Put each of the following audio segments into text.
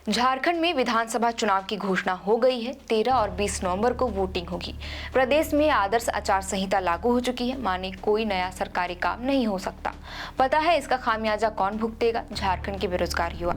झारखंड में विधानसभा चुनाव की घोषणा हो गई है। 13 और 20 नवंबर को वोटिंग होगी। प्रदेश में आदर्श आचार संहिता लागू हो चुकी है, माने कोई नया सरकारी काम नहीं हो सकता। पता है इसका खामियाजा कौन भुगतेगा? झारखंड के बेरोजगार युवा।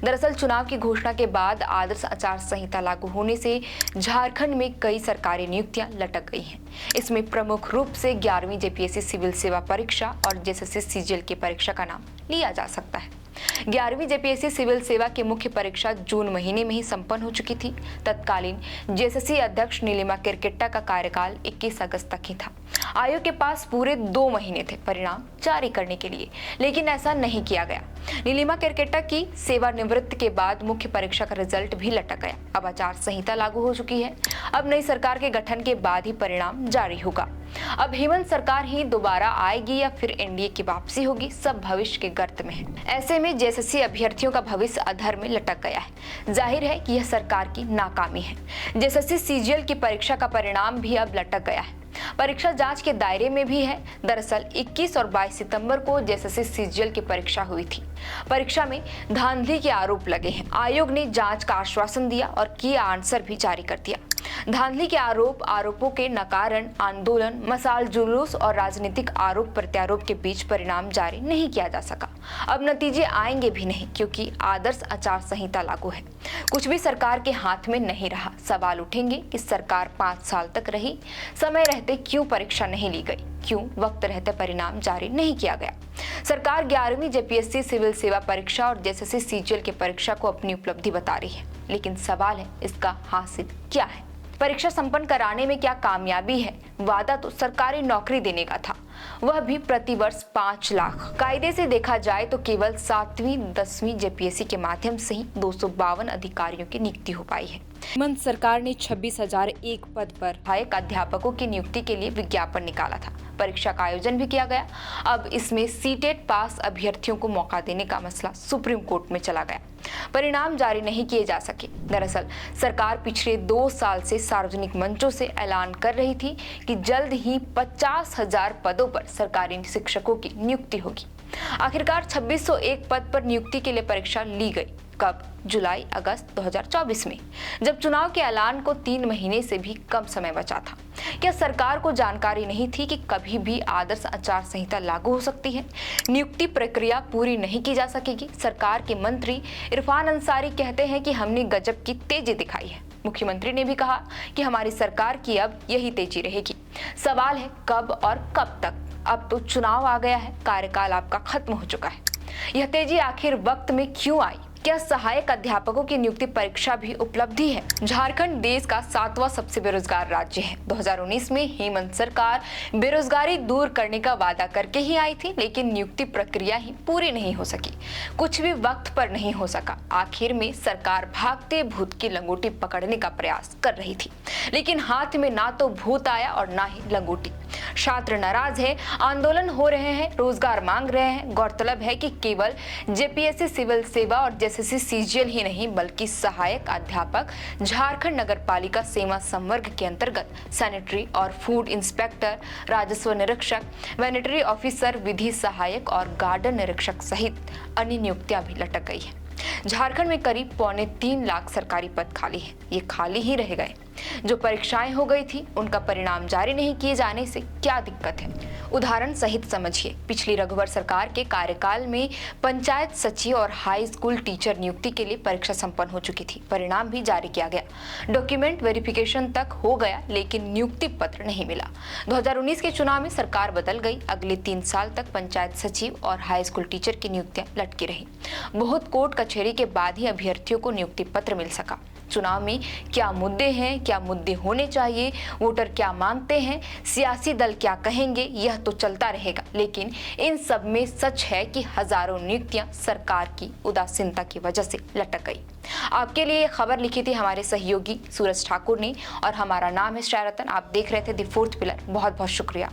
दरअसल चुनाव की घोषणा के बाद आदर्श आचार संहिता लागू होने से झारखंड में कई सरकारी नियुक्तियां लटक गई हैं। इसमें प्रमुख रूप से 11वीं जेपीएससी सिविल सेवा परीक्षा और जेएसएससी सीजीएल की परीक्षा का नाम लिया जा सकता है। 11वीं जेपीएससी सिविल सेवा की मुख्य परीक्षा जून महीने में ही संपन्न हो चुकी थी। तत्कालीन जेएसएससी अध्यक्ष नीलिमा किरकिट्टा का कार्यकाल 21 अगस्त तक ही था। आयोग के पास पूरे 2 महीने थे परिणाम जारी करने के लिए, लेकिन ऐसा नहीं किया गया। नीलिमा किरकिट्टा की सेवानिवृत्ति के बाद मुख्य परीक्षा का रिजल्ट भी लटक गया। अब आचार संहिता लागू हो चुकी है। अब नई सरकार के गठन के बाद ही परिणाम जारी होगा। अब हेमंत सरकार ही दोबारा आएगी या फिर एनडीए की वापसी होगी, सब भविष्य के गर्त में है। ऐसे में जेएसएससी अभ्यर्थियों का भविष्य अधर में लटक गया है। जाहिर है कि यह सरकार की नाकामी है। जेएसएससी सीजीएल की परीक्षा का परिणाम भी अब लटक गया है। परीक्षा जांच के दायरे में भी है। दरअसल 21 और 22 सितंबर को जेएसएससी सीजीएल की परीक्षा हुई थी। परीक्षा में धांधली के आरोप लगे हैं। आयोग ने जांच का आश्वासन दिया और की आंसर भी जारी कर दिया। धांधली के आरोपों के नकारण, आंदोलन, मसाल जुलूस और राजनीतिक आरोप प्रत्यारोप के बीच परिणाम जारी नहीं किया जा सका। अब नतीजे आएंगे भी नहीं, क्योंकि आदर्श आचार संहिता लागू है। कुछ भी सरकार के हाथ में नहीं रहा। सवाल उठेंगे कि सरकार 5 साल तक रही, समय रहते क्यों परीक्षा नहीं ली गई, क्यों वक्त रहते परिणाम जारी नहीं किया गया। सरकार 11वीं जेपीएससी सिविल सेवा परीक्षा और जेएसएससी सीजीएल की परीक्षा को अपनी उपलब्धि बता रही है, लेकिन सवाल है इसका हासिल क्या है। परीक्षा संपन्न कराने में क्या कामयाबी है? वादा तो सरकारी नौकरी देने का था, वह भी प्रतिवर्ष 5 लाख। कायदे से देखा जाए तो केवल 7वीं 10वीं जेपीएससी के माध्यम से ही 252 अधिकारियों की नियुक्ति हो पाई है। हेमंत सरकार ने 26,001 पद पर सहायक अध्यापकों की नियुक्ति के लिए विज्ञापन निकाला था। परीक्षा का आयोजन भी किया गया। अब इसमें सीटेट पास अभ्यर्थियों को मौका देने का मसला सुप्रीम कोर्ट में चला गया। परिणाम जारी नहीं किए जा सके। दरअसल सरकार पिछले 2 साल से सार्वजनिक मंचों से ऐलान कर रही थी कि जल्द ही 50,000 पदों पर सरकारी शिक्षकों की नियुक्ति होगी। आखिरकार 2601 पद पर नियुक्ति के लिए परीक्षा ली गई। कब? जुलाई अगस्त 2024 में, जब चुनाव के ऐलान को 3 महीने से भी कम समय बचा था। क्या सरकार को जानकारी नहीं थी कि कभी भी आदर्श आचार संहिता लागू हो सकती है? नियुक्ति प्रक्रिया पूरी नहीं की जा सकेगी। सरकार के मंत्री इरफान अंसारी कहते हैं कि हमने गजब की तेजी दिखाई है। मुख्यमंत्री ने भी कहा कि हमारी सरकार की अब यही तेजी रहेगी। सवाल है कब और कब तक? अब तो चुनाव आ गया है, कार्यकाल आपका खत्म हो चुका है। यह तेजी आखिर वक्त में क्यों आई? क्या सहायक अध्यापकों की नियुक्ति परीक्षा भी उपलब्धि है? झारखंड देश का 7वां सबसे बेरोजगार राज्य है। 2019 में हेमंत सरकार बेरोजगारी दूर करने का वादा करके ही आई थी, लेकिन नियुक्ति प्रक्रिया ही पूरी नहीं हो सकी। कुछ भी वक्त पर नहीं हो सका। आखिर में सरकार भागते भूत की लंगोटी पकड़ने का प्रयास कर रही थी, लेकिन हाथ में ना तो भूत आया और ना ही लंगोटी। छात्र नाराज है, आंदोलन हो रहे हैं, रोजगार मांग रहे हैं। गौरतलब है कि केवल जेपीएससी सिविल सेवा और जेएसएससी सीजीएल ही नहीं, बल्कि सहायक अध्यापक झारखंड नगर पालिका सेवा संवर्ग के अंतर्गत सैनिटरी और फूड इंस्पेक्टर, राजस्व निरीक्षक, वैनिटरी ऑफिसर, विधि सहायक और गार्डन निरीक्षक सहित अन्य नियुक्तियां भी लटक गई है। झारखंड में करीब 2.25 लाख सरकारी पद खाली है। ये खाली ही रह गए। जो परीक्षाएं हो गई थी, उनका परिणाम जारी नहीं किए जाने से क्या दिक्कत है? उदाहरण सहित समझिए। पिछली रघुवर सरकार के कार्यकाल में पंचायत सचिव और हाई स्कूल टीचर नियुक्ति के लिए परीक्षा संपन्न हो चुकी थी। परिणाम भी जारी किया गया, डॉक्यूमेंट वेरिफिकेशन तक हो गया, लेकिन नियुक्ति पत्र नहीं मिला। 2019 के चुनाव में सरकार बदल गई। अगले 3 साल तक पंचायत सचिव और हाई स्कूल टीचर की नियुक्तियां लटकी रही। बहुत कोर्ट कचहरी के बाद ही अभ्यर्थियों को नियुक्ति पत्र मिल सका। चुनाव में क्या मुद्दे हैं, क्या मुद्दे होने चाहिए, वोटर क्या मांगते हैं, सियासी दल क्या कहेंगे, यह तो चलता रहेगा। लेकिन इन सब में सच है कि हजारों नियुक्तियां सरकार की उदासीनता की वजह से लटक गई। आपके लिए खबर लिखी थी हमारे सहयोगी सूरज ठाकुर ने और हमारा नाम है श्रेया रतन। आप देख रहे थे द 4th पिलर। बहुत बहुत शुक्रिया।